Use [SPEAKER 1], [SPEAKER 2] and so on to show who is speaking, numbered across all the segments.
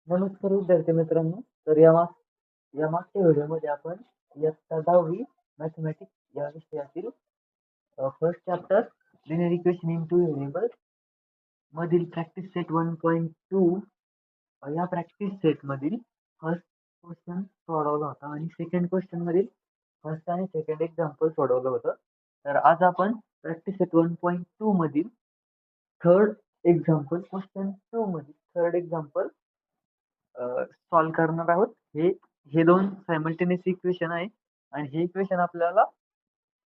[SPEAKER 1] नमस्कार विद्यार्थी मित्रांनो. तर या मागच्या व्हिडिओमध्ये आपण इयत्ता 10वी मॅथमॅटिक्स या विषयातील first chapter linear equation in two variables मधील प्रॅक्टिस सेट 1.2 या प्रॅक्टिस सेट मधील फर्स्ट क्वेश्चन सोडवला होता आणि सेकंड क्वेश्चन मधील फर्स्ट आणि सेकंड एक्झाम्पल सोडवलं होतं. तर आज आपण प्रॅक्टिस सेट 1.2 मधील थर्ड एक्झाम्पल क्वेश्चन 2 मधील थर्ड एक्झाम्पल सॉल्व करणार आहोत. हे हे दोन सायमल्टेनियस इक्वेशन आहे आणि हे इक्वेशन आपल्याला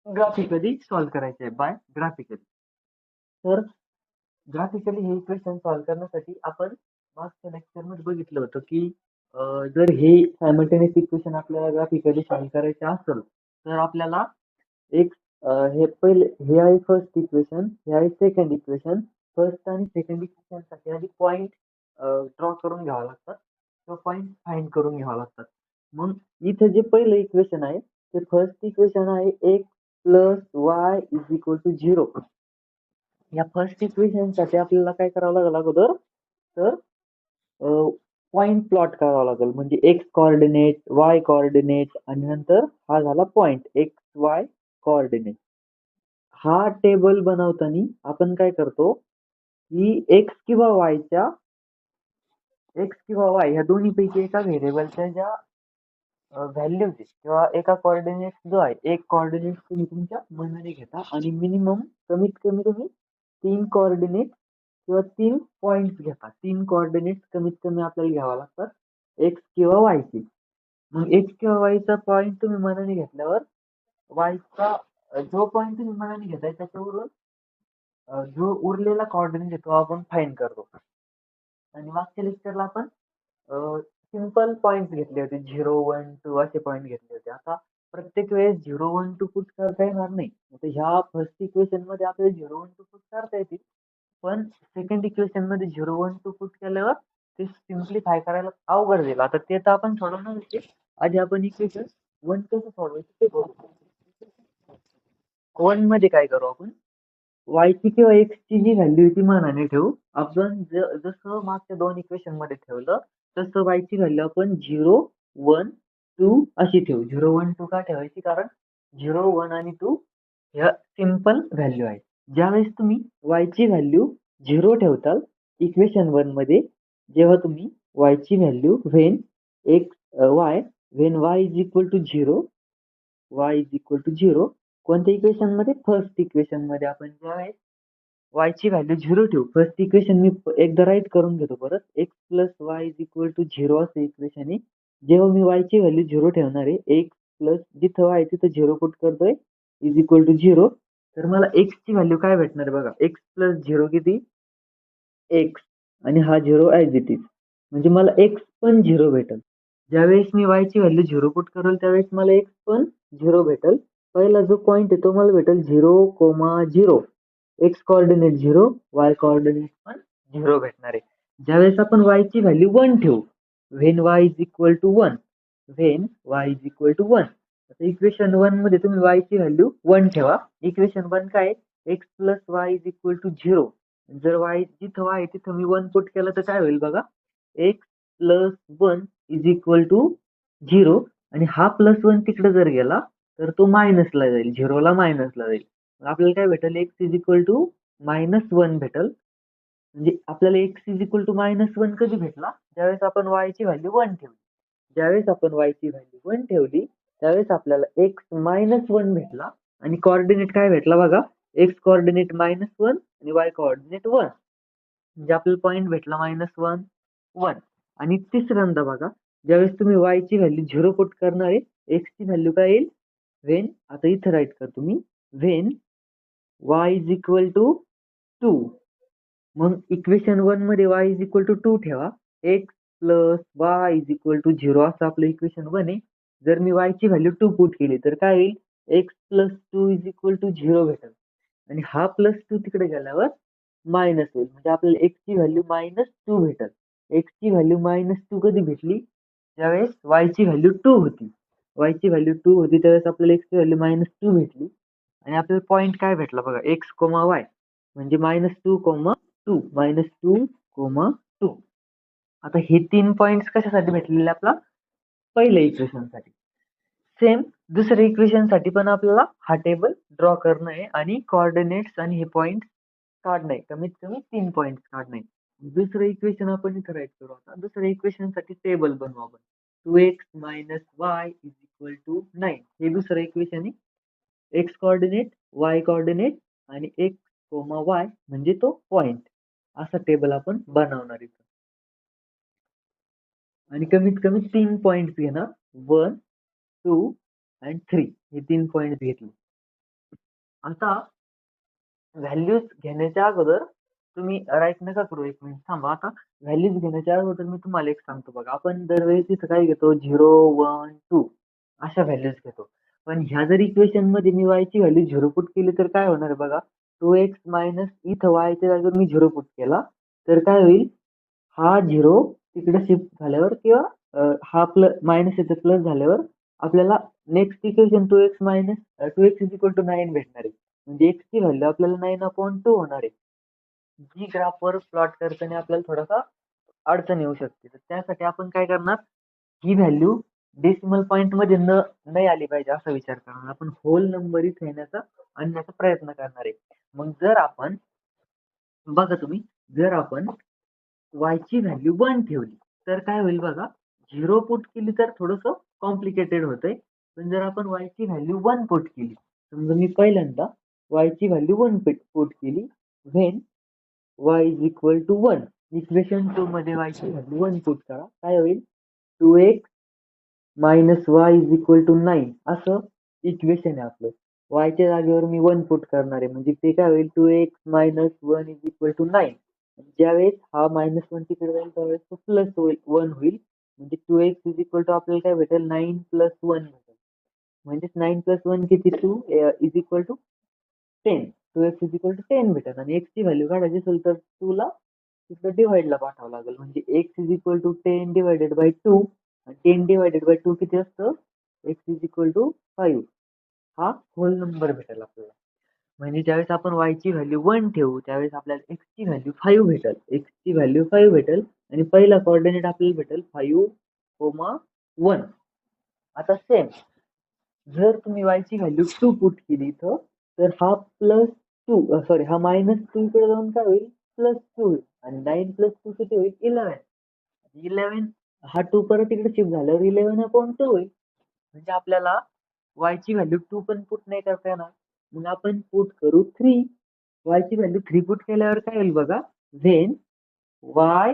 [SPEAKER 1] ग्राफिकली सॉल्व करायचे आहे बाय ग्राफिकली. तर ग्राफिकली हे इक्वेशन सॉल्व करण्यासाठी आपण मागच्या लेक्चरमध्ये बघितलं होतं की जर हे सायमल्टेनियस इक्वेशन आपल्याला ग्राफिकली सॉल्व करायचे असेल तर आपल्याला एक हे पहिले हे आहे फर्स्ट इक्वेशन, हे आहे सेकंड इक्वेशन. फर्स्ट आणि सेकंड इक्वेशन साठी आधी पॉइंट ड्रॉ करून घ्यावा लागतात किंवा पॉइंट फाइंड करून घ्यावा लागतात. मग इथे जे पहिलं इक्वेशन आहे ते फर्स्ट इक्वेशन आहे x plus y is equal to 0. या फर्स्ट इक्वेशन साठी आपल्याला काय करावं लागेल अगोदर, तर पॉइंट प्लॉट करावा लागेल. म्हणजे एक्स कोऑर्डिनेट, वाय कोऑर्डिनेट आणि नंतर हा झाला पॉइंट एक्स वाय कोऑर्डिनेट. हा टेबल बनवताना आपण काय करतो की एक्स किंवा वाय ह्या दोन्हीपैकी एका व्हेरिएबलच्या ज्या व्हॅल्यूज किंवा एका कोऑर्डिनेट जो आहे, एक कोऑर्डिनेट तुम्ही तुमच्या मनाने घेता आणि मिनिमम कमीत कमी तुम्ही 3 कोऑर्डिनेट किंवा 3 पॉइंट्स घेता. 3 कोऑर्डिनेट कमीत कमी आपल्याला घ्यावा लागतात एक्स किंवा वायची. मग एक्स किंवा वायचा पॉइंट तुम्ही मनाने घेतल्यावर वायचा जो पॉइंट तुम्ही मनाने घेताय त्याच्यावरून जो उरलेला कोऑर्डिनेट आहे तो आपण फाइंड करतो. आणि मागच्या लेक्चरला आपण सिंपल पॉइंट्स घेतले होते, 0 1 2 असे पॉइंट घेतले होते. आता प्रत्येक वेळेस 0 1 2 पुट करता येणार नाही. आता ह्या फर्स्ट इक्वेशन मध्ये आपल्याला 0 1 2 पुट करता येतील, पण सेकंड इक्वेशन मध्ये 0 1 2 पुट केल्यावर ते सिम्प्लिफाय करायला अवघड जाईल. आता ते तर आपण सोडवणार होते. आधी आपण इक्वेशन 1 कसं सोडवायचं ते बघू. 1 मध्ये काय करू आपण, वायची किंवा एक्सची जी व्हॅल्यू ती मानाने ठेवू. आपण जसं मागच्या दोन इक्वेशन मध्ये ठेवलं तसं वायची व्हॅल्यू आपण 0 1 2 अशी ठेवू. 0 1 2 का ठेवायची, कारण 0 1 आणि 2 ह्या सिंपल व्हॅल्यू आहेत. ज्यावेळेस तुम्ही वायची व्हॅल्यू 0 ठेवताल इक्वेशन 1 मध्ये, जेव्हा तुम्ही वायची value when y is equal to 0, y is equal to 0 कोणत्या इक्वेशन मध्ये, फर्स्ट इक्वेशन मध्ये आपण ज्यावेळेस y ची व्हॅल्यू 0 ठेवू. फर्स्ट इक्वेशन मी एकदा राईट करून घेतो परत. x plus y is equal to 0 असं इक्वेशन आहे. जेव्हा मी y ची व्हॅल्यू 0 ठेवणार आहे, x प्लस जिथं y तिथं 0 पुट करतोय इज इक्वल टू 0, तर मला x ची व्हॅल्यू काय भेटणार बघा. x प्लस 0 किती, x आणि हा 0 ॲज इट इज, म्हणजे मला x पण 0 भेटेल. ज्यावेळेस मी y ची व्हॅल्यू 0 पुट करेल त्यावेळेस मला x पण 0 भेटेल. पहिला जो पॉइंट आहे तो मला भेटेल 0,0. एक्स कोऑर्डिनेट 0, वाय कोऑर्डिनेट पण 0 भेटणार आहे. ज्यावेळेस आपण y ची व्हॅल्यू 1 ठेवू, when y is equal to 1, when y is equal to 1. आता इक्वेशन 1 मध्ये तुम्ही y ची व्हॅल्यू 1 ठेवा. इक्वेशन 1 काय आहे, x plus y is equal to 0. जर y जिथं y आहे तिथं मी 1 पुट केलं तर काय होईल बघा, x plus 1 is equal to 0 आणि हा प्लस 1 तिकडे जर गेला तर तो मायनसला जाईल, 0 ला मायनसला जाईल. आपल्याला काय भेटेल, x इज इक्वल टू -1 भेटेल. म्हणजे आपल्याला x इज इक्वल टू -1 कधी भेटला, ज्यावेळेस आपण y ची व्हॅल्यू 1 ठेवली. ज्यावेळेस आपण y ची व्हॅल्यू 1 ठेवली त्यावेळेस आपल्याला x -1 भेटला आणि कोऑर्डिनेट काय भेटला बघा, x कोऑर्डिनेट -1 आणि y कोऑर्डिनेट 1, म्हणजे आपल्याला पॉइंट भेटला -1 1. आणि तिसऱ्यांदा बघा, ज्यावेळेस तुम्ही y ची व्हॅल्यू 0 पुट करणार आहे, x ची व्हॅल्यू काय येईल, व्हेन, आता इथं राईट करतो मी, when y is equal to 2. मग इक्वेशन 1 मध्ये y इज इक्वल टू 2 ठेवा. x plus y is equal to 0 असं आपलं इक्वेशन 1 आहे. जर मी y ची व्हॅल्यू 2 पुट केली तर काय येईल, x plus 2 is equal to 0 भेटेल आणि हा प्लस 2 तिकडे गेल्यावर मायनस होईल, म्हणजे आपल्याला x ची व्हॅल्यू -2 भेटेल. x ची व्हॅल्यू -2 कधी भेटली, ज्यावेळेस y ची व्हॅल्यू 2 होती. y ची व्हॅल्यू 2 होती त्यावेळेस आपल्याला x ची व्हॅल्यू -2 भेटली आणि आपल्याला पॉइंट काय भेटला बघा, x, y, म्हणजे -2, -2, -2, 2. आता हे 3 पॉइंट्स कशासाठी भेटलेले आपला पहिल्या इक्वेशनसाठी. सेम दुसऱ्या इक्वेशनसाठी पण आपल्याला हा टेबल ड्रॉ करणं आहे आणि कोऑर्डिनेट्स आणि हे पॉइंट काढणं आहे. कमीत कमी 3 पॉइंट्स काढणं आहे. दुसरं इक्वेशन आपण इथं राईट करू. आता दुसऱ्या इक्वेशनसाठी टेबल बनवू आपण. 2x minus y is equal to 9. हे दुसरं इक्वेशन आहे. एक्स कोऑर्डिनेट, वाय कोऑर्डिनेट आणि एक्स कोमा वाय म्हणजे तो पॉइंट, असा टेबल आपण बनवणार इथं. आणि कमीत कमी 3 पॉइंट्स घेणार. 1, 2 आणि 3 हे 3 पॉइंट्स घेतले. आता व्हॅल्यूज घेण्याच्या अगोदर तुम्ही राईट नका करू, एक मिनिट थांबा. आता व्हॅल्यूज घेण्याच्या अगोदर मी तुम्हाला एक सांगतो बघा. आपण दरवेळेस इथं काय घेतो 0, 1, 2 अशा व्हॅल्यूज घेतो. पण ह्या जर इक्वेशन मध्ये मी y ची व्हॅल्यू 0 पुट केली तर काय होणार आहे बघा. 2x मायनस इथं y च्या जागेवर मी 0 पुट केला तर काय होईल, हा 0 तिकडे शिफ्ट झाल्यावर किंवा हा प्लस मायनस याचा प्लस झाल्यावर आपल्याला next equation 2x minus 2x is equal to 9 भेटणार आहे. म्हणजे x ची व्हॅल्यू आपल्याला 9/2 होणार आहे. जी ग्राफवर प्लॉट करताना आपल्याला थोडासा अडचण येऊ शकते. तर त्यासाठी आपण काय करणार, ही व्हॅल्यू डेसिमल पॉइंट मध्ये नाही आली पाहिजे असा विचार करणार. आपण होल नंबर इथे आणण्याचा प्रयत्न करणार आहे. मग जर आपण बघा तुम्ही, जर आपण y ची व्हॅल्यू 1 ठेवली तर काय होईल बघा. 0 पुट केली तर थोडंसं कॉम्प्लिकेटेड होतंय. पण जर आपण y ची व्हॅल्यू 1 पुट केली, समजा मी पहिल्यांदा y ची व्हॅल्यू 1 पुट केली, when y is equal to 1. Equation 2 मध्ये y ची व्हॅल्यू 1 पुट करा. काय होईल, 2x minus y is equal to 9 असं इक्वेशन आहे आपलं. y च्या जागेवर मी 1 पुट करणार आहे म्हणजे ते काय होईल, 2x minus 1 is equal to 9. ज्यावेळेस हा -1 तिकडे जाईल त्यावेळेस तो प्लस 1 होईल. म्हणजे 2x इज इक्वल टू आपल्याला काय भेटेल, 9 प्लस 1 भेटेल. म्हणजेच 9 प्लस 1 किती, 2 is equal to 10. 2x is equal to 10 भेटेल. आणि x ची व्हॅल्यू काढायची असेल तर 2 ला तिकडे डिव्हाइडला पाठवावं लागेल. म्हणजे x is equal to 10 divided by 2. आणि 10 डिवाइडेड बाय 2 किती असतं, x इज इक्वल टू 5. हा होल नंबर भेटेल आपल्याला. म्हणजे ज्यावेळेस आपण y ची व्हॅल्यू 1 ठेवू त्यावेळेस आपल्याला x ची व्हॅल्यू 5 भेटेल. x ची व्हॅल्यू 5 भेटेल आणि पहिला कोऑर्डिनेट आपल्याला भेटेल 5,1. आता सेम जर तुम्ही y ची व्हॅल्यू 2 पुट केली इथं तर हा प्लस 2 सॉरी हा -2 इकडे जाऊन काय होईल, प्लस 2 होईल. आणि 9 प्लस 2 किती होईल, 11. 11 हा 2 परत इकडे शिफ्ट झाल्यावर 11/2 होईल. म्हणजे आपल्याला y ची व्हॅल्यू 2 पण पुट नाही करता येणार. मग आपण पुट करू 3. y ची व्हॅल्यू 3 पुट केल्यावर काय होईल बघा, when y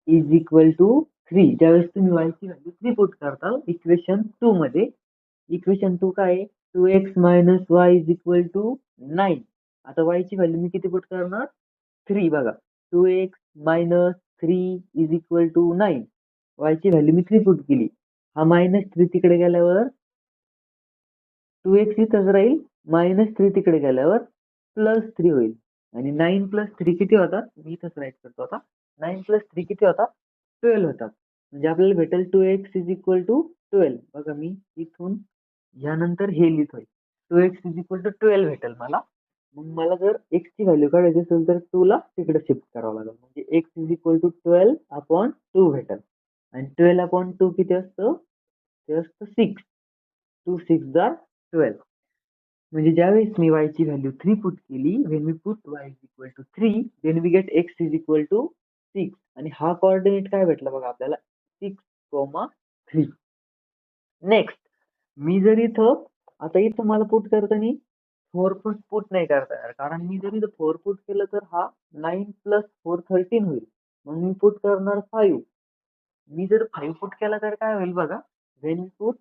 [SPEAKER 1] is equal to 3. ज्यावेळेस तुम्ही y ची व्हॅल्यू 3 पुट करता इक्वेशन 2 मध्ये, इक्वेशन 2 काय आहे, 2x minus y is equal to 9. आता y ची व्हॅल्यू मी किती पुट करणार, 3. बघा 2x minus 3 is equal to 9. y ची व्हॅल्यू मी 3 पुट केली. हा -3 तिकडे गेल्यावर 2x इथंच राहील, -3 तिकडे गेल्यावर +3 होईल. आणि 9 + 3 किती होतात, मी इथंच राईट करतो आता. 9 + 3 किती होतात, 12 होतात. म्हणजे आपल्याला भेटेल 2x इज इक्वल टू 12. बघा मी इथून यानंतर हे लिहितोय, 2x इज इक्वल टू 12 भेटेल मला. मग मला जर x ची व्हॅल्यू काढायची असेल तर 2 ला तिकडे शिफ्ट करावं लागेल. म्हणजे x इज इक्वल टू 12/2 भेटेल. आणि 12/2 किती असतं, ते असतं 6. 2 6 जार 12. म्हणजे ज्यावेळेस मी y ची व्हॅल्यू 3 पुट केली, when we put y is equal to 3 then we get x is equal to 6. आणि हा कोऑर्डिनेट काय भेटला बघा आपल्याला, 6,3. नेक्स्ट मी जर इथं आता इथं मला पुट करताना 4 पुट नाही करता येणार, कारण मी जर इथं 4 पुट केलं तर हा 9 + 4 13 होईल. मग मी पुट करणार 5. मी जर 5 पुट केला तर काय होईल बघा, when we put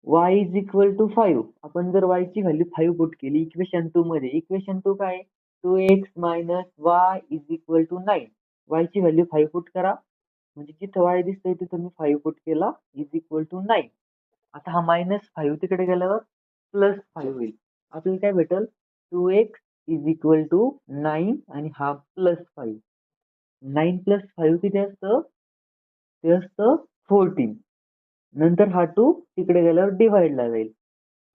[SPEAKER 1] y is equal to 5. आपण जर y ची व्हॅल्यू 5 पुट केली इक्वेशन 2 मध्ये, इक्वेशन 2 काय आहे, 2x minus y is equal to 9. y ची व्हॅल्यू 5 पुट करा. म्हणजे जिथं y दिसतंय तिथं मी 5 पुट केला इज इक्वल टू 9. आता हा -5 तिकडे गेल्यावर +5 होईल. आपल्याला काय भेटेल, 2x इज इक्वल टू 9 आणि हा +5. 9 + 5 किती असतं, ते असतं 14. नंतर हा 2 तिकडे गेल्यावर डिव्हाइडला जाईल.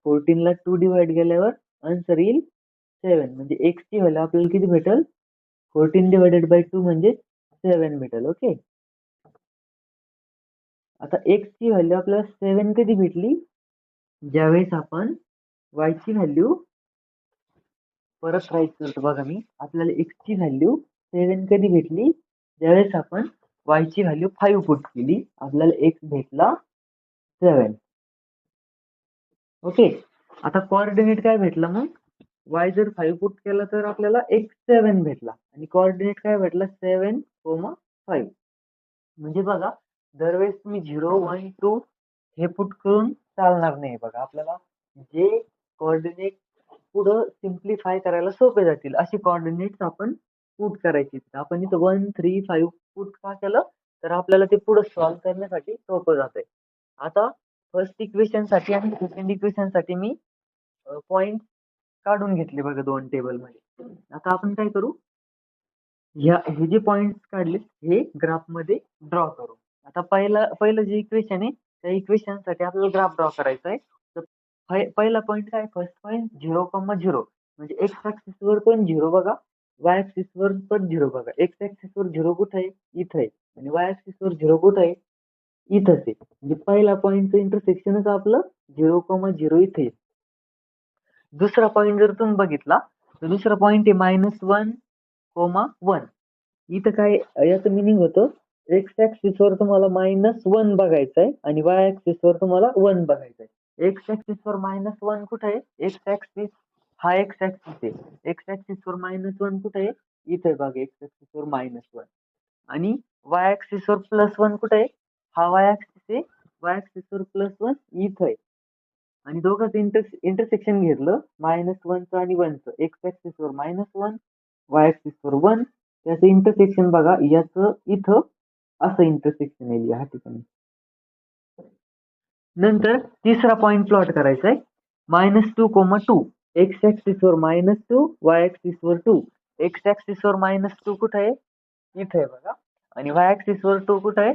[SPEAKER 1] 14 ला 2 डिव्हाइड केल्यावर आन्सर येईल 7. म्हणजे x ची व्हॅल्यू आपल्याला किती भेटेल, 14 डिवाइडेड बाय 2 म्हणजे 7 भेटेल. ओके. आता x ची व्हॅल्यू आपल्याला 7 कधी भेटली, ज्यावेळेस आपण y ची व्हॅल्यू परत राईट करतो बघा मी, आपल्याला x ची व्हॅल्यू 7 कधी भेटली, ज्यावेळेस आपण y ची व्हॅल्यू 5 पुट केली, आपल्याला x भेटला 7. ओके. आता कोऑर्डिनेट काय भेटला मग, y जर 5 पुट केला तर आपल्याला x 7 भेटला आणि कोऑर्डिनेट काय भेटला 7, 5. म्हणजे बघा, दरवेळेस तुम्ही 0, 1, 2 हे पुट करून चालणार नाही. बघा, आपल्याला जे कोऑर्डिनेट पुढं सिम्प्लिफाय करायला सोपे जातील असे कोऑर्डिनेट्स आपण पुट करायचे. आपण इथं 1, 3, 5 पुट का केलं, तर आपल्याला ते पुढे सॉल्व्ह करण्यासाठी सोपं जातंय. आता फर्स्ट इक्वेशन साठी आणि सेकंड इक्वेशन साठी मी पॉइंट काढून घेतले बघा 2 टेबल मध्ये. आता आपण काय करू, हे जे पॉइंट काढले हे ग्राफ मध्ये ड्रॉ करू. आता पहिलं जे इक्वेशन आहे त्या इक्वेशन साठी आपल्याला ग्राफ ड्रॉ करायचा आहे. तर पहिला पॉइंट काय, फर्स्ट पॉइंट 0,0 म्हणजे एक्स ऍक्सिस वर पण 0 बघा, वाय ऍक्सिस वर पण 0 बघा. एक्स ऍक्सिस वर 0 कुठे आहे, इथं आहे. आणि वाय ऍक्सिस वर 0 कुठे आहे, इथंच आहे. म्हणजे पहिला पॉइंटचं इंटरसेक्शनच आपलं 0,0 इथे आहे. दुसरा पॉइंट जर तुम्ही बघितला तर दुसरा पॉइंट आहे -1,1. इथं काय याचं मिनिंग होतं, एक्स ऍक्सिस वर तुम्हाला -1 बघायचं आहे आणि वाय ऍक्सिस वर तुम्हाला 1 बघायचं आहे. एक्स ऍक्सिस वर -1 कुठे आहे, एक्स ऍक्सिस हा एक्स ऍक्सिस आहे. एक्स ऍक्सिस वर -1 कुठे आहे, इथे बघा, एक्स ऍक्सिस वर -1. आणि वाय ऍक्सिस वर +1 कुठे आहे, हा वाय ऍक्सिस आहे. वाय ऍक्सिस वर +1 इथं आहे. आणि दोघांचं इंटरसेक्शन घेतलं -1चं आणि 1चं. एक्स ऍक्सिस वर -1, वाय ऍक्सिस वर 1. त्याचं इंटरसेक्शन बघा, याचं इथं असं इंटरसेक्शन येईल या ठिकाणी. नंतर तिसरा पॉइंट प्लॉट करायचा आहे, -2,2. एक्स ऍक्सिस वर -2, वाय ऍक्सिस वर 2. एक्स ऍक्सिस वर -2 कुठे आहे, इथे आहे बघा. आणि वाय ऍक्सिस वर 2 कुठे आहे,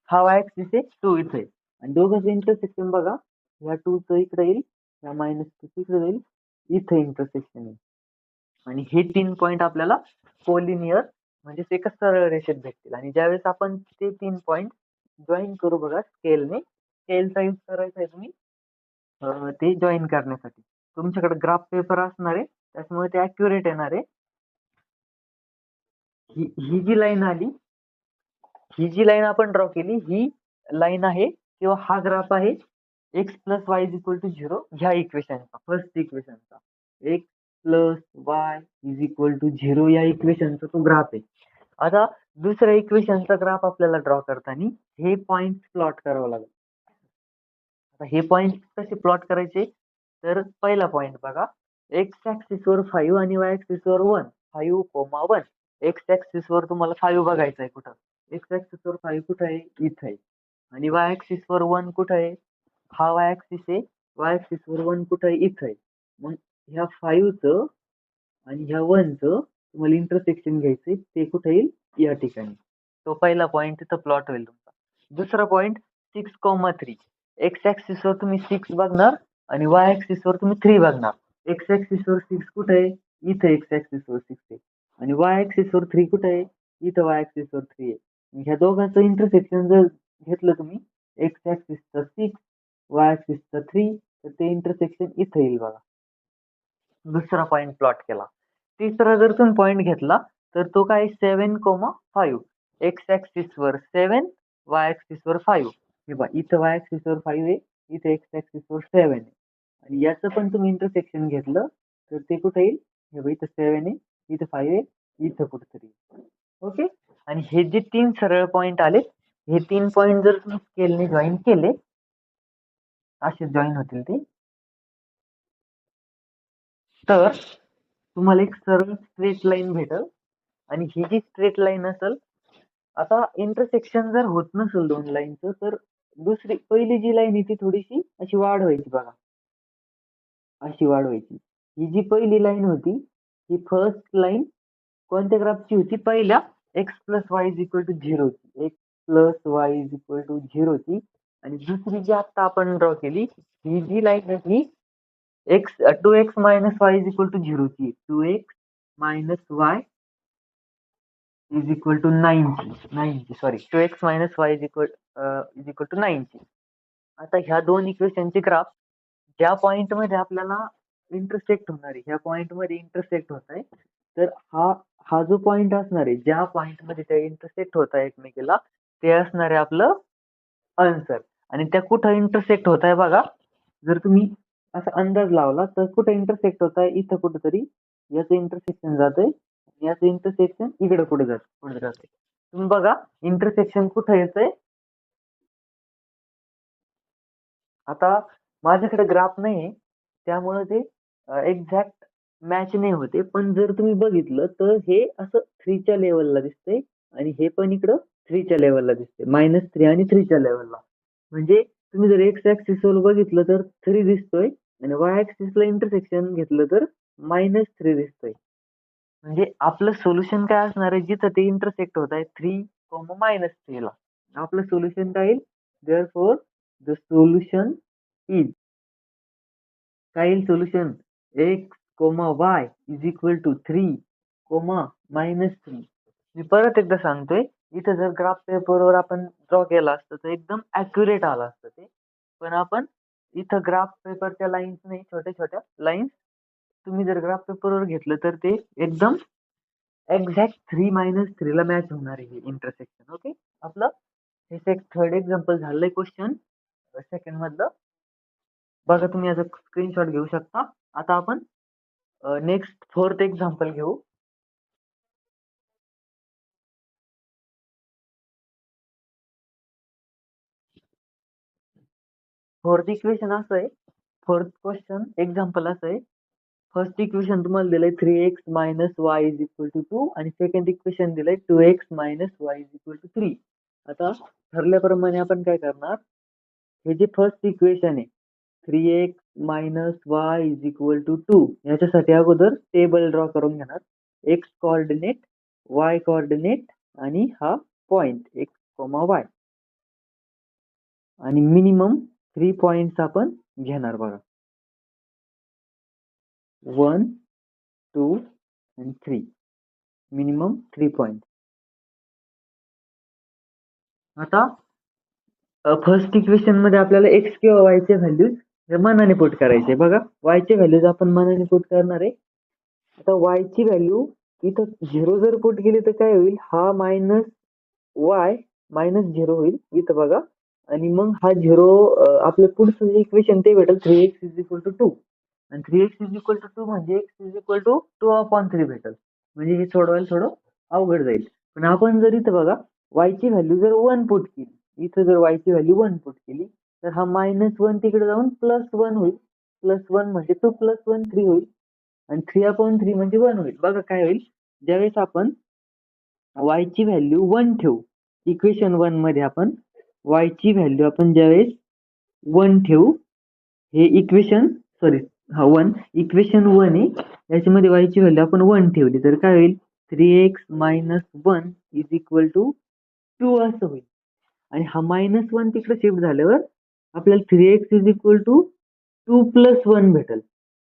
[SPEAKER 1] हा वाय ऍक्सिस आहे, 2 इथे आहे. आणि दोघांचं इंटरसेक्शन बघा, ह्या 2चं इकडे येईल, ह्या -2 इकडे जाईल, इथे इंटरसेक्शन येईल. आणि हे 3 पॉइंट आपल्याला कोलिनियर म्हणजे एका सरळ रेषेत भेटतील. आणि ज्यावेळेस आपण ते 3 पॉइंट जॉईन करू बघा स्केलने, स्केलचा यूज करायचा आहे तुम्ही ते जॉईन करण्यासाठी. तुमच्याकडे ग्राफ पेपर असणार आहे, त्याच्यामुळे ते ऍक्युरेट येणार आहे. ही जी लाईन आली, ही जी लाईन आपण ड्रॉ केली, ही लाईन आहे किंवा हा ग्राफ आहे x + y = 0 ह्या इक्वेशनचा, फर्स्ट इक्वेशनचा. x + y = 0 या इक्वेशनचा तो ग्राफ आहे. आता दुसऱ्या इक्वेशनचा ग्राफ आपल्याला ड्रॉ करताना हे पॉइंट प्लॉट करावं लागेल. आता हे पॉइंट कसे प्लॉट करायचे, तर पहिला पॉइंट बघा, एक्स ऍक्सिस वर 5 आणि वाय ऍक्सिस वर 1, 5,1. एक्स ऍक्सिस वर तुम्हाला 5 बघायचं आहे कुठं, एक्स ऍक्सिस वर 5 कुठं आहे, इथं आहे. आणि वाय ऍक्सिस वर 1 कुठं आहे, हा वाय ऍक्सिस आहे. वाय ऍक्सिस वर 1 कुठं आहे, इथं आहे. मग ह्या 5चं आणि ह्या 1चं तुम्हाला इंटरसेक्शन घ्यायचंय, ते कुठे येईल, या ठिकाणी. तो पहिला पॉइंट तिथं प्लॉट होईल तुमचा. दुसरा पॉइंट 6,3. एक्स ऍक्सिस वर तुम्ही 6 बघणार आणि वाय ऍक्सिस वर तुम्ही 3 बघणार. एक्स ऍक्सिस वर 6 कुठे आहे, इथे एक्स ऍक्सिस वर 6 आहे. आणि वाय ऍक्सिस वर 3 कुठे आहे, इथं वाय ऍक्सिस वर 3 आहे. ह्या दोघांचं इंटरसेक्शन जर घेतलं तुम्ही, एक्स ऍक्सिसचं 6, वाय ऍक्सिसचं 3, तर ते इंटरसेक्शन इथे येईल बघा. दुसरा पॉइंट प्लॉट केला. तिसरा जर तुम्ही पॉइंट घेतला तर तो काय, 7,5. एक्स ऍक्सिस वर 7, वाय ऍक्सिस वर 5. हे बघा, इथं वाय ऍक्सिस वर 5 आहे, इथे एक्स ऍक्सिस वर 7 आहे. आणि याचं पण तुम्ही इंटरसेक्शन घेतलं तर ते कुठे येईल, हे बघा, इथं 7 आहे, इथं 5 आहे, इथं कुठेतरी. ओके. आणि हे जे 3 सरळ पॉइंट आले, हे 3 पॉइंट जर तुम्ही स्केलने जॉईन केले, असे जॉईन होतील ते, तर तुम्हाला एक सरळ स्ट्रेट लाईन भेटेल. आणि ही जी स्ट्रेट लाईन असेल, आता इंटरसेक्शन जर होत नसेल 2 लाईनचं, तर पहिली जी लाईन आहे ती थोडीशी अशी वाढवायची बघा, अशी वाढवायची. ही जी पहिली लाईन होती, ही फर्स्ट लाईन कोणत्या ग्राफची होती, पहिल्या x + y = 0 होती. x + y = 0 होती. आणि दुसरी जी आता आपण ड्रॉ केली, ही जी लाईन आहे, 2x - y = 0 ची. 2x - y is equal to 90 sorry 2x minus y is equal to 90. आता ह्या दोन इक्वेशनचे ग्राफ ज्या पॉइंट मध्ये आपल्याला इंटरसेक्ट होणार आहे, ह्या पॉइंट मध्ये इंटरसेक्ट होत आहे, तर हा हा जो पॉइंट असणार आहे, ज्या पॉइंट मध्ये त्या इंटरसेक्ट होत आहे एकमेकीला, ते असणार आहे आपलं आन्सर. आणि त्या कुठं इंटरसेक्ट होत आहे बघा, जर तुम्ही असा अंदाज लावला तर कुठं इंटरसेक्ट होत आहे, इथं कुठंतरी याचं इंटरसेक्शन जातंय, याचं इंटरसेक्शन इकडे पुढे जाते. तुम्ही बघा इंटरसेक्शन कुठं येतंय. आता माझ्याकडे ग्राफ नाही त्यामुळे ते एक्झॅक्ट मॅच नाही होते, पण जर तुम्ही बघितलं तर हे असं 3 च्या लेवलला दिसतंय आणि हे पण इकडं 3 च्या लेवलला दिसते, -3 आणि 3 च्या लेवलला. म्हणजे तुम्ही जर एक्स ऍक्सिस वर बघितलं तर 3 दिसतोय आणि वाय ऍक्सिसला इंटरसेक्शन घेतलं तर -3 दिसतोय. म्हणजे आपलं सोल्युशन काय असणार आहे, जिथं ते इंटरसेक्ट होत आहे 3, -3 ला आपलं सोल्युशन काय येईल. देअरफॉर द सोल्युशन इज, काय येईल solution, x y is equal to 3, -3. मी परत एकदा सांगतोय, इथं जर ग्राफ पेपरवर आपण ड्रॉ केला असतं तर एकदम ॲक्युरेट आलं असतं ते. पण आपण इथं ग्राफ पेपरच्या लाईन्स नाही, छोट्या छोट्या लाईन्स तुम्ही जर ग्राफ पेपरवर घेतलं तर ते एकदम एक्झॅक्ट 3 ला मॅच होणार आहे इंटरसेक्शन. ओके, आपलं हे थर्ड एक्झाम्पल झालंय क्वेश्चन सेकंड मधलं. बघा तुम्ही याचा स्क्रीनशॉट घेऊ शकता. आता आपण नेक्स्ट फोर्थ एक्झाम्पल घेऊ. फोर्थ इक्वेशन असं आहे, फोर्थ क्वेश्चन एक्झाम्पल असं आहे. फर्स्ट इक्वेशन तुम्हाला दिलंय 3x minus y is equal to 2 आणि सेकंड इक्वेशन दिलंय 2x minus y is equal to 3. आता ठरल्याप्रमाणे आपण काय करणार, हे जे फर्स्ट इक्वेशन आहे 3x minus y is equal to 2, याच्यासाठी अगोदर टेबल ड्रॉ करून घेणार. एक्स कोऑर्डिनेट, वाय कोऑर्डिनेट आणि हा पॉइंट एक्स वाय, आणि मिनिमम 3 पॉइंट्स आपण घेणार बघा, 1, 2 आणि 3, मिनिमम 3 पॉइंट. आता फर्स्ट इक्वेशन मध्ये आपल्याला एक्स किंवा वाय चे व्हॅल्यूज मनाने पुट करायचे. बघा वाय चे व्हॅल्यूज आपण मनाने पुट करणार आहे. आता वाय ची व्हॅल्यू इथं 0 जर पुट केली तर काय होईल, हा मायनस वाय -0 होईल इथं बघा. आणि मग हा 0 आपलं पुढचं जे इक्वेशन ते भेटेल 3x इज इक्वल टू 2, आणि 3x इज इक्वल टू 2 म्हणजे x इज इक्वल टू 2/3 भेटेल. म्हणजे हे सोडवायला थोडं अवघड जाईल. पण आपण जर इथं बघा y ची व्हॅल्यू जर 1 पुट केली, इथं जर y ची व्हॅल्यू 1 पुट केली तर हा -1 तिकडे जाऊन +1 होईल. +1 म्हणजे 2 + 1 3 होईल आणि 3/3 म्हणजे 1 होईल. बघा काय होईल, ज्यावेळेस आपण y ची व्हॅल्यू 1 ठेवू इक्वेशन 1 मध्ये, आपण y ची व्हॅल्यू आपण ज्यावेळेस 1 ठेवू, हे इक्वेशन सॉरी हा 1 इक्वेशन 1 आहे, याच्यामध्ये y ची व्हॅल्यू आपण 1 ठेवली तर काय होईल, 3x - 1 इज इक्वल टू 2 असं होईल. आणि हा -1 तिकडे शिफ्ट झाल्यावर आपल्याला 3x इज इक्वल टू 2 + 1 भेटेल.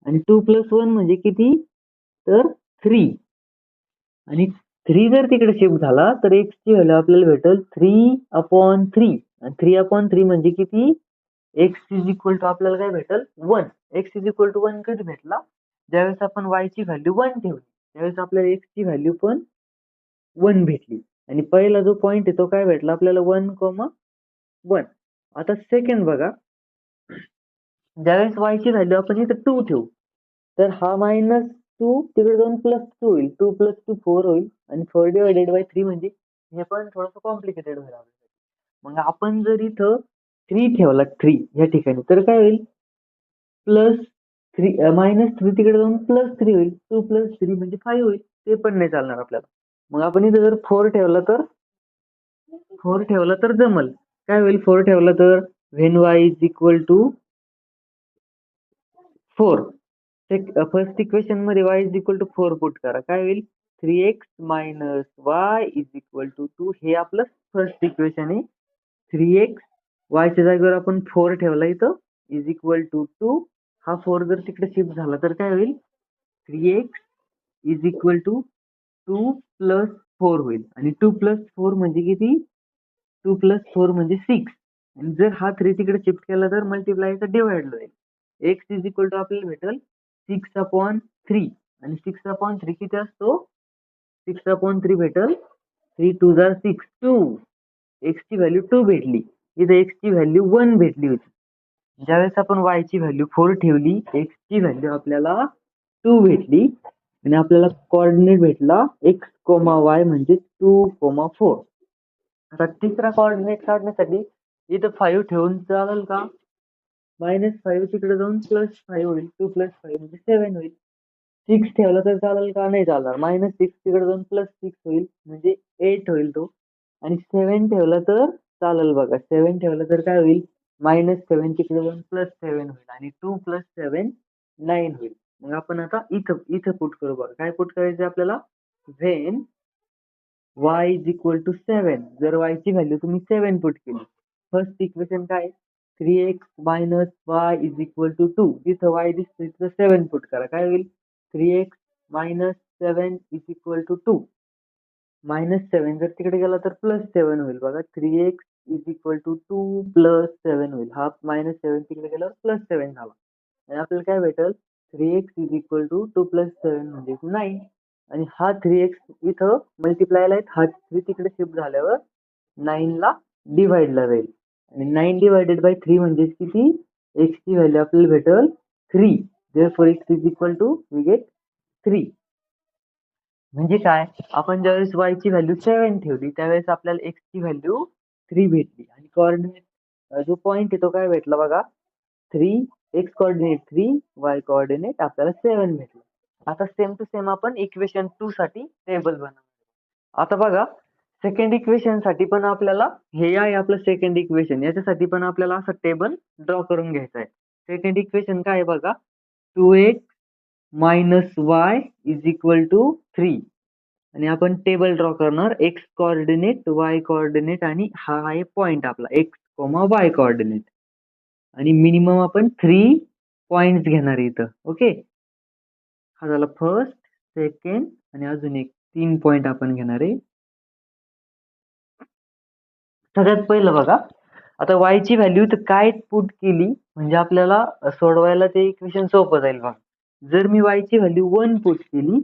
[SPEAKER 1] आणि 2 + 1 म्हणजे किती, तर 3. आणि 3 जर तिकडे शिफ्ट झाला तर x ची व्हॅल्यू आपल्याला भेटेल 3/3. आणि 3/3 म्हणजे किती, x इज इक्वल टू आपल्याला काय भेटेल 1. x इज इक्वल टू 1 कधी भेटला, ज्यावेळेस आपण y ची व्हॅल्यू 1 ठेवली त्यावेळेस आपल्याला x ची व्हॅल्यू पण 1 भेटली. आणि पहिला जो पॉइंट आहे तो काय भेटला आपल्याला 1,1. आता सेकंड बघा, ज्यावेळेस y ची व्हॅल्यू आपण इथं 2 ठेवू तर हा -2 तिकडे जाऊन +2 होईल, 2 + 2 4 होईल आणि 4/3 म्हणजे हे पण थोडंसं कॉम्प्लिकेटेड होईल आपल्यासाठी. मग आपण जर इथं 3 ठेवला 3 या ठिकाणी तर काय होईल, -3 तिकडे जाऊन +3 होईल, 2 + 3 म्हणजे 5 होईल. ते पण नाही चालणार आपल्याला. मग आपण इथं जर 4 ठेवला तर जमल. काय होईल 4 ठेवला तर, when y is equal to 4, first equation मध्ये y is equal to 4 put करा, काय होईल 3x - y is equal to 2. हे आपलं फर्स्ट इक्वेशन आहे. 3x y च्या जागेवर आपण 4 ठेवला इथं इज इक्वल टू 2. हा 4 जर तिकडे शिफ्ट झाला तर काय होईल, 3x is equal to 2 plus 4 होईल आणि 2 प्लस 4 म्हणजे किती? 2 प्लस 4 म्हणजे 6 आणि जर हा 3 तिकडे शिफ्ट केला तर मल्टिप्लायचा डिवाइड होईल. x इज इक्वल टू आपल्याला भेटेल 6/3 आणि 6/3 किती असतो? 6/3 भेटेल 3 2 जार 6 2. x ची व्हॅल्यू 2 भेटली. इथे x ची व्हॅल्यू 1 भेटली होती. ज्यावेळेस आपण y ची व्हॅल्यू 4 ठेवली, x ची व्हॅल्यू आपल्याला 2 भेटली आणि आपल्याला कोऑर्डिनेट भेटला x, y म्हणजे 2, 4. आता तिसरा कोऑर्डिनेट काढण्यासाठी इथं 5 ठेवून चालेल का? -5 तिकडे जाऊन +5 होईल. 2 + 5 म्हणजे 7 होईल. 6 ठेवला तर चालेल का? नाही चालणार. -6 तिकडे जाऊन +6 होईल म्हणजे 8 होईल तो. आणि 7 ठेवला तर चालेल बघा. 7 ठेवला तर काय होईल? -7 तिकडे जाऊन +7 होईल आणि 2 + 7 9 होईल. मग आपण आता इथं इथं पुट करू बघा. काय पुट करायचं आपल्याला? When y is equal to 7. जर y ची व्हॅल्यू तुम्ही 7 पुट केली. फर्स्ट इक्वेशन काय? 3x minus y is equal to 2. जिथं y दिसतोय तिथं 7 पुट करा. काय होईल? 3x minus 7 is equal to 2. -7 जर तिकडे गेला तर +7 होईल बघा. 3x इज इक्वल टू 2 + 7 होईल. हा -7 तिकडे गेल्यावर +7 झाला. आणि आपल्याला काय भेटेल? 3x इज इक्वल टू 2 + 7 म्हणजे 9. आणि हा 3x इथं मल्टिप्लायला आहे. हा 3 तिकडे शिफ्ट झाल्यावर 9 ला डिवाइडला जाईल. आणि 9 डिवाइडेड बाय 3 म्हणजे किती? x ची व्हॅल्यू आपल्याला भेटेल 3. Therefore x is equal to we get 3. म्हणजे काय? आपण ज्यावेळेस y ची व्हॅल्यू 7 ठेवली त्यावेळेस आपल्याला x ची व्हॅल्यू 3 भेटली आणि कोऑर्डिनेट जो पॉइंट आहे तो काय भेटला बघा? 3, x कोऑर्डिनेट 3, y कोऑर्डिनेट आपल्याला 7 भेटलं. आता सेम टू सेम आपण इक्वेशन 2 साठी टेबल बनवू. आता बघा सेकंड इक्वेशन साठी पण आपल्याला हे आहे आपलं सेकंड इक्वेशन. याच्यासाठी पण आपल्याला असं टेबल ड्रॉ करून घ्यायचं आहे. सेकंड इक्वेशन काय आहे बघा? 2x minus y is equal to 3 आणि आपण टेबल ड्रॉ करणार x कोऑर्डिनेट, y कोऑर्डिनेट आणि हा आहे पॉइंट आपला x, y कोऑर्डिनेट आणि मिनिमम आपण 3 पॉइंट्स घेणार इथं. ओके. हा झाला फर्स्ट, सेकंड आणि अजून एक 3 पॉइंट आपण घेणार आहे. सगळ्यात पहिलं बघा, आता y ची व्हॅल्यू तर काय पुट केली म्हणजे आपल्याला सोडवायला ते इक्वेशन सोपं जाईल बघा. जर मी y ची व्हॅल्यू 1 पुट केली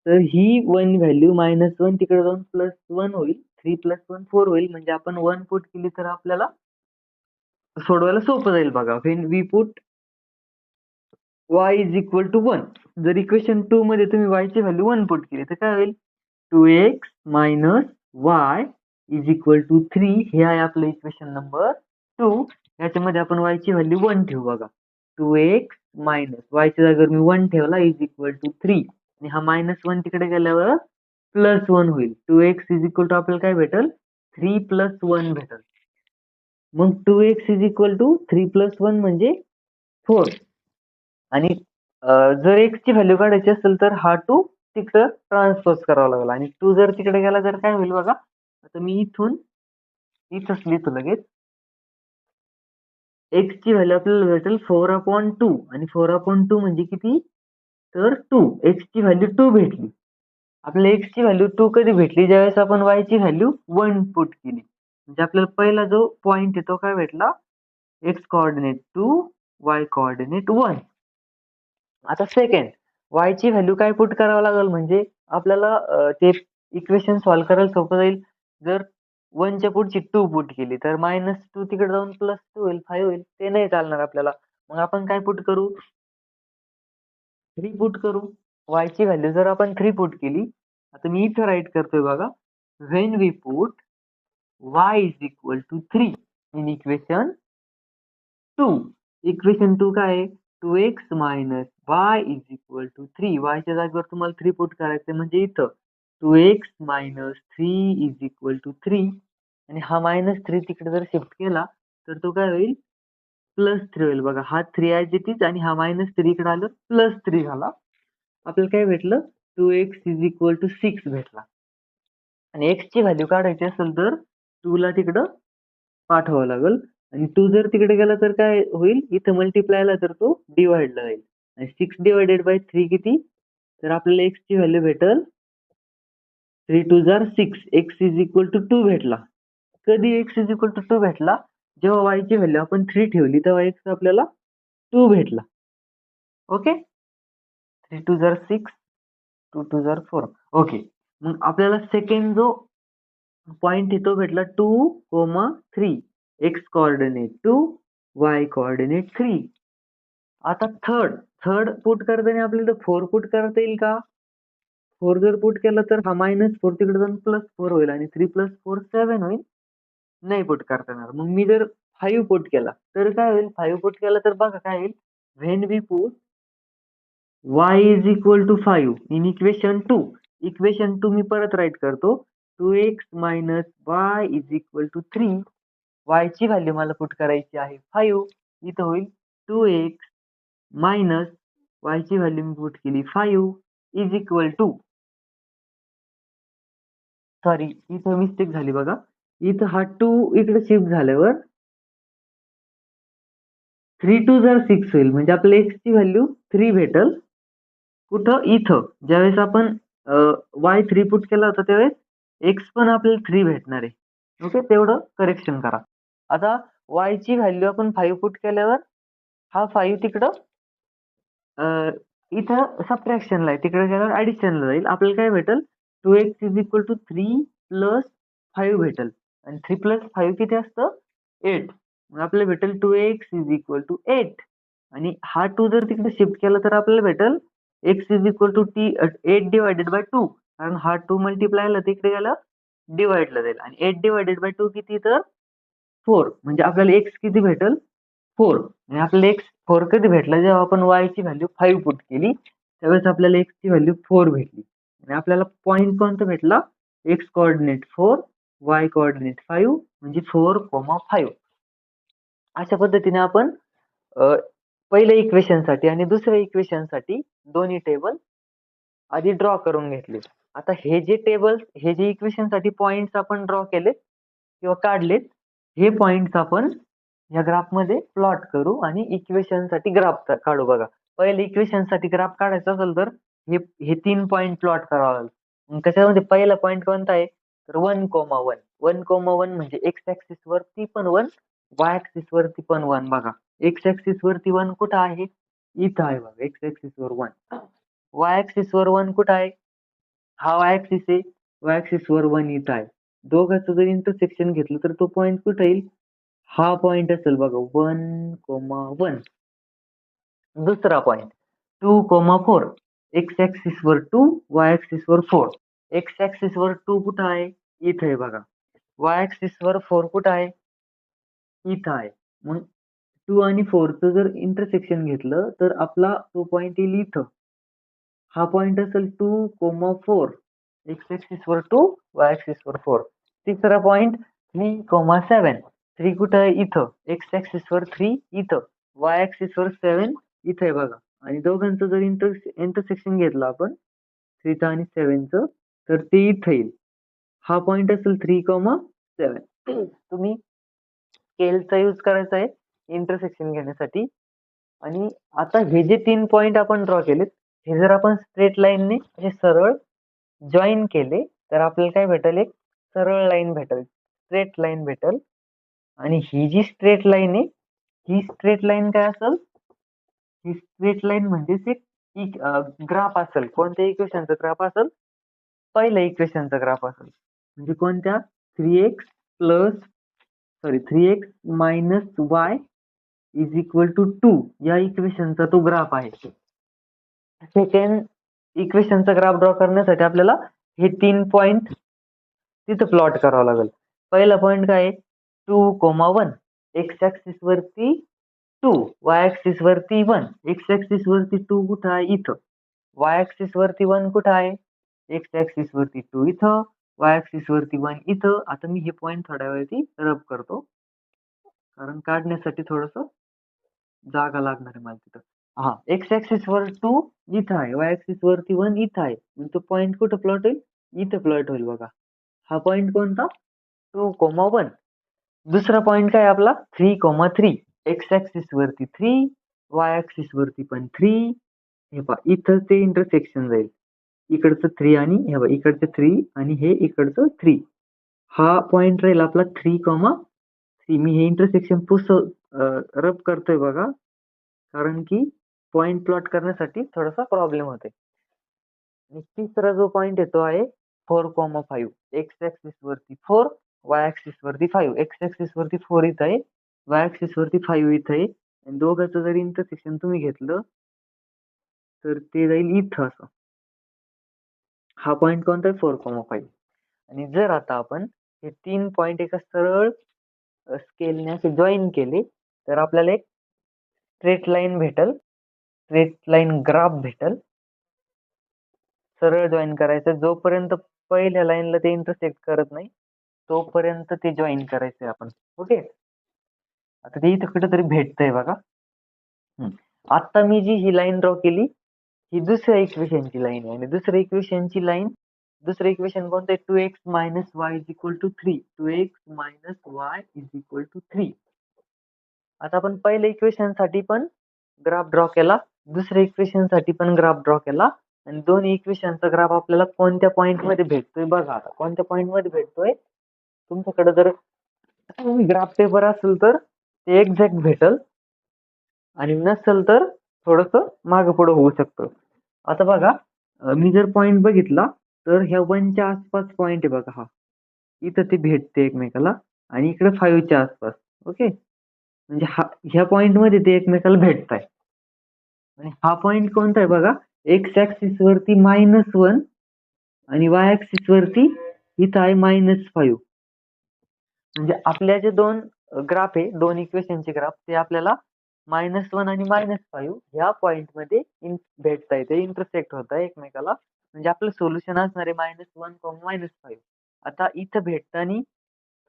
[SPEAKER 1] तर ही 1 व्हॅल्यू -1 तिकडे जाऊन +1 होईल. 3 + 1 4 होईल म्हणजे आपण 1 पुट केली तर आपल्याला सोडवायला सोपं जाईल बघा. When we put y is equal to 1. जर इक्वेशन 2 मध्ये तुम्ही y ची व्हॅल्यू 1 पुट केली तर काय होईल? 2x minus y is equal to 3. हे आहे आपलं इक्वेशन नंबर 2. याच्यामध्ये आपण y ची व्हॅल्यू 1 ठेवू बघा. 2x मायनस y च्या जागेवर मी 1 ठेवला इज इक्वल टू 3 आणि हा -1 तिकडे गेल्यावर +1 होईल. 2x इज इक्वल टू आपल्याला काय भेटेल? 3 + 1 भेटेल. मग 2x इज इक्वल टू 3 + 1 म्हणजे 4 आणि जर x ची व्हॅल्यू काढायची असेल तर हा 2 तिकडं ट्रान्सपोज करावा लागेल आणि 2 जर तिकडे गेला तर काय होईल बघा. आता मी इथंच लिहितो लगेच. x ची व्हॅल्यू आपल्याला भेटेल 4/2 आणि 4/2 म्हणजे किती? तर 2. x ची व्हॅल्यू 2 भेटली. आपल्याला x ची व्हॅल्यू 2 कधी भेटली? ज्यावेळेस आपण y ची व्हॅल्यू 1 पुट केली. म्हणजे आपल्याला पहिला जो पॉइंट आहे तो काय भेटला? x coordinate 2, y coordinate 1. आता सेकंड, y ची व्हॅल्यू काय पुट करावं लागेल म्हणजे आपल्याला ते इक्वेशन सॉल्व्ह करायला सोपं जाईल. जर 1 च्या पुढची 2 पुट केली तर -2 तिकडे जाऊन +2 होईल, 5 होईल. ते नाही चालणार आपल्याला. मग आपण काय पुट करू? 3 पुट करू. y ची व्हॅल्यू जर आपण 3 पुट केली, आता मी इथं राईट करतोय बघा. When we put y is equal to 3 in equation 2. Equation 2 काय आहे? 2x minus y is equal to 3. y च्या जागेवर तुम्हाला 3 पुट करायचंय म्हणजे इथं 2x minus 3 is equal to 3 आणि हा -3 तिकडे जर शिफ्ट केला तर तो काय होईल? +3 होईल बघा. हा 3 ॲज इट इज आणि हा -3 इकडे आलं +3 झाला. आपल्याला काय भेटलं? 2x इज इक्वल टू 6 भेटला. आणि x ची व्हॅल्यू काढायची असेल तर 2 ला तिकडं पाठवावं लागेल आणि 2 जर तिकडे गेला तर काय होईल? इथं मल्टिप्लायला तर तो डिव्हाइडला जाईल आणि 6 डिवाइडेड बाय 3 किती? तर आपल्याला x ची व्हॅल्यू भेटेल 3 2 जार 6, x इज इक्वल टू 2 भेटला. कधी x इज इक्वल टू 2 भेटला? जेव्हा y ची व्हॅल्यू आपण 3 ठेवली तेव्हा x आपल्याला 2 भेटला. ओके. 3 2 जार 6, 2 2 जार 4. ओके. मग आपल्याला सेकंड जो पॉइंट आहे तो भेटला 2, 3. x coordinate 2, y coordinate 3. आता थर्ड पुट करताना आपल्याला 4 पुट करता येईल का? 4 जर पुट केला तर हा -4 तिकडे जाऊन +4 होईल आणि 3 + 4 7 होईल. नाही पुट करता येणार. मग मी जर 5 पुट केला तर काय होईल? 5 पुट केला तर बघा काय होईल? When we put y is equal to 5 in equation 2. Equation 2 मी परत राईट करतो. 2x - y is equal to 3. y ची व्हॅल्यू मला पुट करायची आहे 5. इथं होईल 2x मायनस y ची व्हॅल्यू मी पुट केली 5 इज इक्वल टू, सॉरी इथं मिस्टेक झाली बघा. इथं हा 2 इकडे शिफ्ट झाल्यावर 3 2 जार 6 होईल. म्हणजे आपल्याला x ची व्हॅल्यू 3 भेटल. कुठं? इथं. ज्यावेळेस आपण y 3 पुट केला होता त्यावेळेस x पण आपल्याला 3 भेटणार आहे. ओके. तेवढं करेक्शन करा. आता y ची व्हॅल्यू आपण 5 पुट केल्यावर हा 5 तिकडं इथं सबट्रॅक्शनला आहे. तिकडे गेल्यावर ॲडिशनला जाईल. आपल्याला काय भेटेल? 2x is equal to 3 plus 5 भेटेल. आणि 3 प्लस 5 किती असतं? 8. मग आपल्याला भेटेल 2x इज इक्वल टू 8. आणि हा 2 जर तिकडे शिफ्ट केला तर आपल्याला भेटेल x is equal to 8 divided by 2. कारण हा 2 मल्टिप्लायला तिकडे गेला डिवाइडला जाईल. आणि 8 डिवायडेड बाय 2 किती? तर 4. म्हणजे आपल्याला x किती भेटेल? 4. आणि आपल्याला x 4 कधी भेटला? जेव्हा आपण y ची व्हॅल्यू 5 पुट केली त्यावेळेस आपल्याला x ची व्हॅल्यू 4 भेटली. आणि आपल्याला पॉइंट कोणता भेटला? x कोऑर्डिनेट 4, y कोऑर्डिनेट 5 म्हणजे 4, 5. अशा पद्धतीने आपण पहिल्या इक्वेशनसाठी आणि दुसऱ्या इक्वेशनसाठी दोन्ही टेबल आधी ड्रॉ करून घेतले. आता हे जे इक्वेशनसाठी पॉइंट्स आपण ड्रॉ केलेत किंवा काढलेत, हे पॉइंट्स आपण या ग्राफमध्ये प्लॉट करू आणि इक्वेशनसाठी ग्राफ काढू बघा. पहिले इक्वेशनसाठी ग्राफ काढायचा असेल तर हे 3 पॉइंट प्लॉट करावा लागेल. मग त्याच्यामध्ये पहिला पॉइंट कोणता आहे? तर 1, 1. 1, 1 म्हणजे x ऍक्सिस वरती पण 1, y ऍक्सिस वरती पण 1 बघा. x ऍक्सिस वरती 1 कुठं आहे? इथं आहे बघा. x ऍक्सिस वर 1. y ऍक्सिस वर 1 कुठं आहे? हा y ऍक्सिस आहे. y ऍक्सिस वर 1 इथं आहे. दोघांचं जर इंटरसेक्शन घेतलं तर तो पॉइंट कुठं येईल? हा पॉइंट असेल बघा 1, 1. दुसरा पॉइंट 2, 4. x ऍक्सिस वर 2, y ऍक्सिस वर 4. x ऍक्सिस वर 2 कुठं आहे? इथं आहे बघा. y ऍक्सिस वर 4 कुठं आहे? इथं आहे. मग 2 आणि 4 चं जर इंटरसेक्शन घेतलं तर आपला तो पॉइंट येईल इथं. हा पॉइंट असेल 2, 4. x ऍक्सिस वर 2, y ऍक्सिस वर 4. तिसरा पॉइंट 3, 7. 3 कुठं आहे? इथं. x ऍक्सिस वर 3 इथं. y ऍक्सिस वर 7 इथं आहे बघा. आणि दोघांचं जर इंटरसेक्शन घेतलं आपण 3 आणि 7चं तर ते इथं येईल. हा पॉइंट असेल 3, 7. तुम्ही स्केलचा यूज करायचा आहे इंटरसेक्शन घेण्यासाठी. आणि आता हे जे 3 पॉइंट आपण ड्रॉ केलेत हे जर आपण स्ट्रेट लाईनने असे सरळ जॉईन केले तर आपल्याला काय भेटेल? एक सरळ लाईन भेटेल, स्ट्रेट लाईन भेटेल. आणि ही जी स्ट्रेट लाईन आहे ही स्ट्रेट लाईन काय असेल? ही स्ट्रेट लाईन म्हणजेच एक ग्राफ असेल. कोणत्या इक्वेशनचा ग्राफ असेल? पहिल्या इक्वेशनचा ग्राफ असेल. म्हणजे कोणत्या? 3x minus y is equal to 2 या इक्वेशनचा तो ग्राफ आहे. सेकंड इक्वेशनचा ग्राफ ड्रॉ करण्यासाठी आपल्याला हे 3 पॉइंट तिथं प्लॉट करावं लागेल. पहिला पॉइंट काय आहे? 2, 1. x ऍक्सिस वरती 2, y ऍक्सिस वरती 1. x ऍक्सिस वरती 2 कुठं आहे? इथं. y ऍक्सिस वरती 1 कुठं आहे? x ऍक्सिस वरती 2 इथं, y ऍक्सिस वरती 1 इथं. आता मी हे पॉइंट थोड्या वेळाती रब करतो. कारण काढण्यासाठी थोडंसं जागा लागणार आहे मला तिथं. हा, x ऍक्सिस वर 2 इथं आहे, y ऍक्सिस वरती 1 इथं आहे. मग तो पॉइंट कुठं प्लॉट होईल? इथं प्लॉट होईल बघा. हा पॉइंट कोणता? 2, 1. दुसरा पॉइंट काय आपला? 3, 3. x ऍक्सिस वरती 3, y ऍक्सिस वरती पण 3. हे पहा इथं ते इंटरसेक्शन जाईल. इकडचं 3 आणि हे बघा इकडचं 3 आणि हे इकडचं 3. हा पॉइंट राहील आपला 3,3. मी हे इंटरसेक्शन रब करतोय बघा, कारण की पॉइंट प्लॉट करण्यासाठी थोडासा प्रॉब्लेम होते. आणि तिसरा जो पॉइंट येतो आहे 4,5. एक्स ऍक्सिस वरती 4, वाय ऍक्सिस वरती 5. एक्स ऍक्सिस वरती 4 इथं आहे, वाय ऍक्सिस वरती 5 इथं आहे. आणि दोघांचं जर इंटरसेक्शन तुम्ही घेतलं तर ते जाईल इथं असं. हा पॉइंट कोणता आहे 4,5. आणि जर आता आपण हे 3 पॉइंट एका सरळ स्केलने असे जॉईन केले तर आपल्याला एक स्ट्रेट लाईन भेटल, स्ट्रेट लाईन ग्राफ भेटल. सरळ जॉईन करायचं, जोपर्यंत पहिल्या लाईनला ते इंटरसेक्ट करत नाही तोपर्यंत ते जॉईन करायचंय आपण. ओके, आता ते इथं कुठेतरी भेटतंय बघा. आता मी जी ही लाईन ड्रॉ केली ही दुसऱ्या इक्वेशनची लाईन आहे, आणि दुसऱ्या इक्वेशनची लाईन, दुसरं इक्वेशन कोणतं आहे 2x minus y is equal to 3. 2x minus y is equal to 3. आता आपण पहिल्या इक्वेशन साठी पण ग्राफ ड्रॉ केला, दुसऱ्या इक्वेशन साठी पण ग्राफ ड्रॉ केला, आणि दोन्ही इक्वेशनचा ग्राफ आपल्याला कोणत्या पॉइंट मध्ये भेटतोय बघा. आता कोणत्या पॉइंट मध्ये भेटतोय, तुमच्याकडे जर ग्राफ पेपर असेल तर ते एक्झॅक्ट भेटल, आणि नसेल तर थोडस मागं पुढं होऊ शकतं. आता बघा, मी जर पॉइंट बघितला तर ह्या 1च्या आसपास पॉइंट आहे बघा, हा इथं ते भेटते एकमेकाला, आणि इकडे 5च्या आसपास. ओके, म्हणजे ह्या पॉइंट मध्ये ते एकमेकाला भेटताय. आणि हा पॉइंट कोणता आहे बघा, एक्स ऍक्सिस वरती -1 आणि वाय ऍक्सिस वरती इथं आहे -5. म्हणजे आपल्या जे दोन ग्राफ आहे, दोन इक्वेशनचे ग्राफ, ते आपल्याला -1 आणि -5 ह्या पॉइंट मध्ये भेटताय, ते इंटरसेक्ट होत आहे एकमेकाला. म्हणजे आपलं सोल्युशन असणार आहे -1, -5. आता इथं भेटताना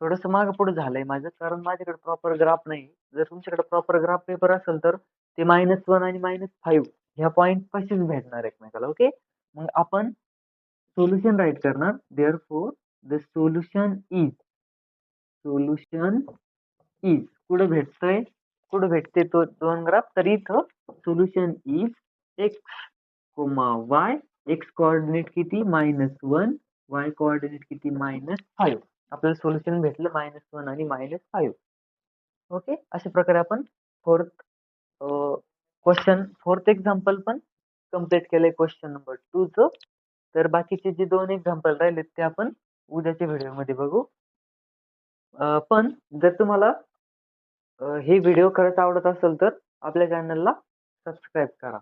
[SPEAKER 1] थोडस मागं पुढे झालंय माझं, कारण माझ्याकडे प्रॉपर ग्राफ नाही. जर तुमच्याकडे प्रॉपर ग्राफ पेपर असेल तर ते -1 आणि -5 ह्या पॉइंट पाशीच भेटणार एकमेकाला. ओके, मग आपण सोल्युशन राईट करणार. देअरफॉर द सोल्युशन इज कुठे भेटतंय, कुठे भेटते तो दोन ग्राफ, तर इथं solution is x, Y. X coordinate किती -1, वाय कोऑर्डिनेट किती -5. आपल्याला सोल्युशन भेटलं -1 आणि -5. ओके, अशा प्रकारे आपण फोर्थ एक्झाम्पल पण कम्प्लीट केलंय क्वेश्चन नंबर 2चं. तर बाकीचे जे 2 एक्झाम्पल राहिलेत ते आपण उद्याच्या व्हिडिओमध्ये बघू. पण जर तुम्हाला हे व्हिडिओ खरंच आवडत असेल तर आपल्या चॅनलला सबस्क्राईब करा,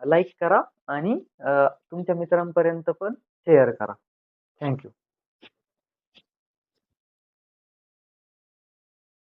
[SPEAKER 1] लाईक करा, आणि तुमच्या मित्रांपर्यंत पण शेअर करा. थँक्यू.